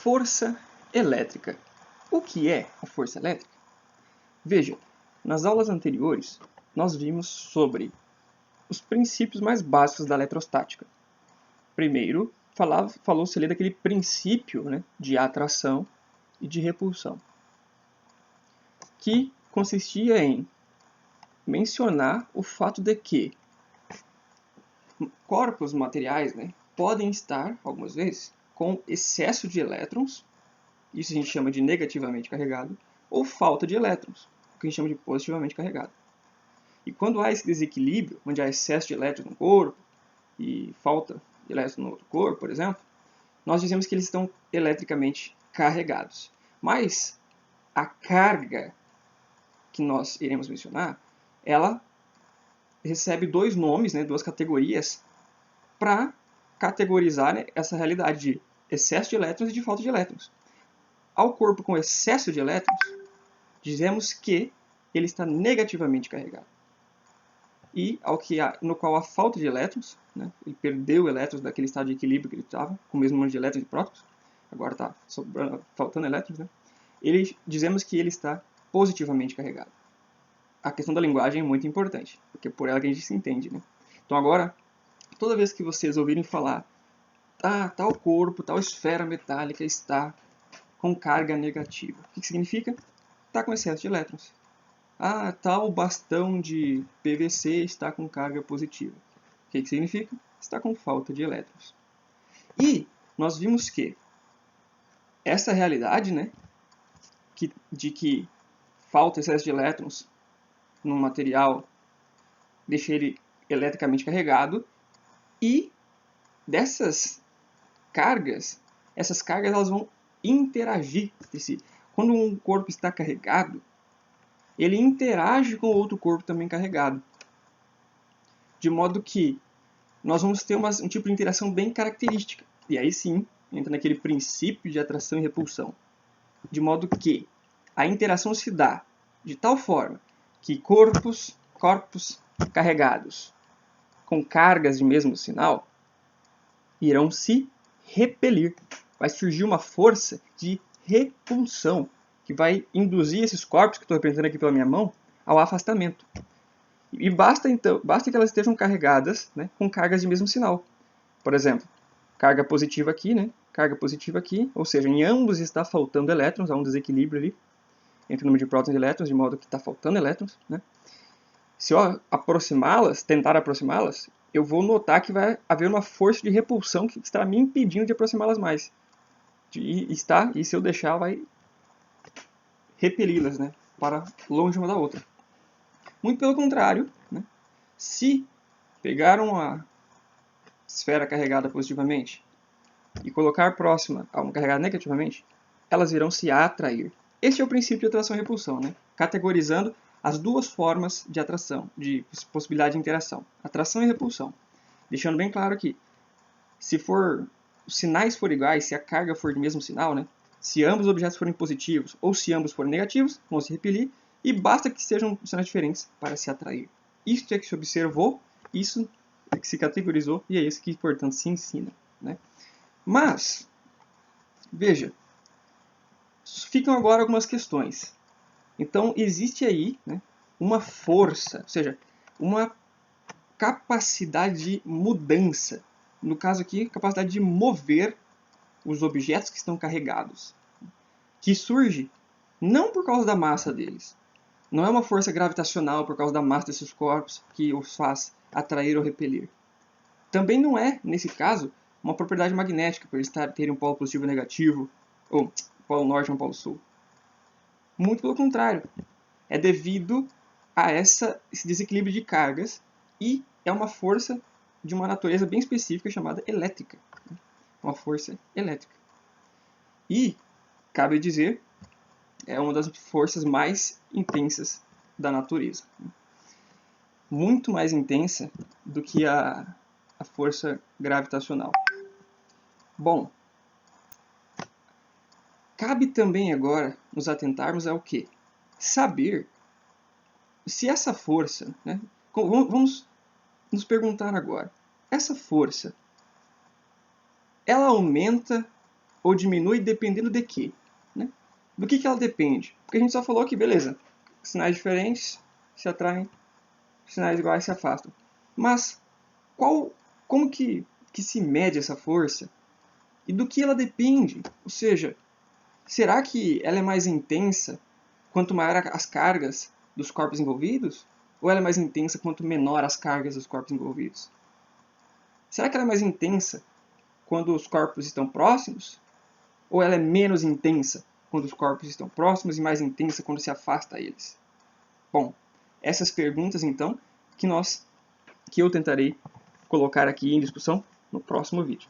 Força elétrica. O que é a força elétrica? Veja, nas aulas anteriores, nós vimos sobre os princípios mais básicos da eletrostática. Primeiro, falou-se ali daquele princípio, de atração e de repulsão, que consistia em mencionar o fato de que corpos materiais podem estar, algumas vezes, com excesso de elétrons, isso a gente chama de negativamente carregado, ou falta de elétrons, o que a gente chama de positivamente carregado. E quando há esse desequilíbrio, onde há excesso de elétrons no corpo e falta de elétrons no outro corpo, por exemplo, nós dizemos que eles estão eletricamente carregados. Mas a carga que nós iremos mencionar, ela recebe dois nomes, duas categorias, para categorizar essa realidade de excesso de elétrons e de falta de elétrons. Ao corpo com excesso de elétrons, dizemos que ele está negativamente carregado. E no qual há falta de elétrons, ele perdeu elétrons daquele estado de equilíbrio que ele estava, com o mesmo número de elétrons e prótons, agora está faltando elétrons, dizemos que ele está positivamente carregado. A questão da linguagem é muito importante, porque é por ela que a gente se entende. Então agora, toda vez que vocês ouvirem falar tal corpo, tal esfera metálica está com carga negativa, o que significa? Está com excesso de elétrons. Tal bastão de PVC está com carga positiva. O que significa? Está com falta de elétrons. E nós vimos que essa realidade, de que falta excesso de elétrons num material deixa ele eletricamente carregado, e dessas cargas, essas cargas elas vão interagir entre si. Quando um corpo está carregado, ele interage com outro corpo também carregado. De modo que nós vamos ter um tipo de interação bem característica. E aí sim, entra naquele princípio de atração e repulsão. De modo que a interação se dá de tal forma que corpos carregados com cargas de mesmo sinal irão se repelir. Vai surgir uma força de repulsão que vai induzir esses corpos, que estou representando aqui pela minha mão, ao afastamento. E basta que elas estejam carregadas com cargas de mesmo sinal. Por exemplo, carga positiva aqui, carga positiva aqui, ou seja, em ambos está faltando elétrons, há um desequilíbrio ali entre o número de prótons e elétrons, de modo que está faltando elétrons. Se eu tentar aproximá-las, eu vou notar que vai haver uma força de repulsão que está me impedindo de aproximá-las mais. E se eu deixar, vai repeli-las para longe uma da outra. Muito pelo contrário, se pegar uma esfera carregada positivamente e colocar próxima a uma carregada negativamente, elas irão se atrair. Este é o princípio de atração e repulsão, categorizando as duas formas de atração, de possibilidade de interação, atração e repulsão. Deixando bem claro que, se os sinais forem iguais, se a carga for de mesmo sinal, se ambos os objetos forem positivos ou se ambos forem negativos, vão se repelir, e basta que sejam sinais diferentes para se atrair. Isto é que se observou, isso é que se categorizou, e é isso que, portanto, se ensina. Mas, veja, ficam agora algumas questões. Então, existe aí uma força, ou seja, uma capacidade de mudança. No caso aqui, capacidade de mover os objetos que estão carregados, que surge não por causa da massa deles. Não é uma força gravitacional por causa da massa desses corpos que os faz atrair ou repelir. Também não é, nesse caso, uma propriedade magnética, por eles terem um polo positivo e negativo, ou polo norte e um polo sul. Muito pelo contrário. É devido a esse desequilíbrio de cargas, e é uma força de uma natureza bem específica chamada elétrica. Uma força elétrica. E, cabe dizer, é uma das forças mais intensas da natureza. Muito mais intensa do que a força gravitacional. Bom, cabe também agora nos atentarmos ao quê? Saber se essa força, vamos nos perguntar agora, essa força, ela aumenta ou diminui dependendo de quê? Né? Do que ela depende? Porque a gente só falou que, beleza, sinais diferentes se atraem, sinais iguais se afastam. Mas como que se mede essa força? E do que ela depende? Ou seja, será que ela é mais intensa quanto maior as cargas dos corpos envolvidos? Ou ela é mais intensa quanto menor as cargas dos corpos envolvidos? Será que ela é mais intensa quando os corpos estão próximos? Ou ela é menos intensa quando os corpos estão próximos e mais intensa quando se afasta eles? Bom, essas perguntas, então, que eu tentarei colocar aqui em discussão no próximo vídeo.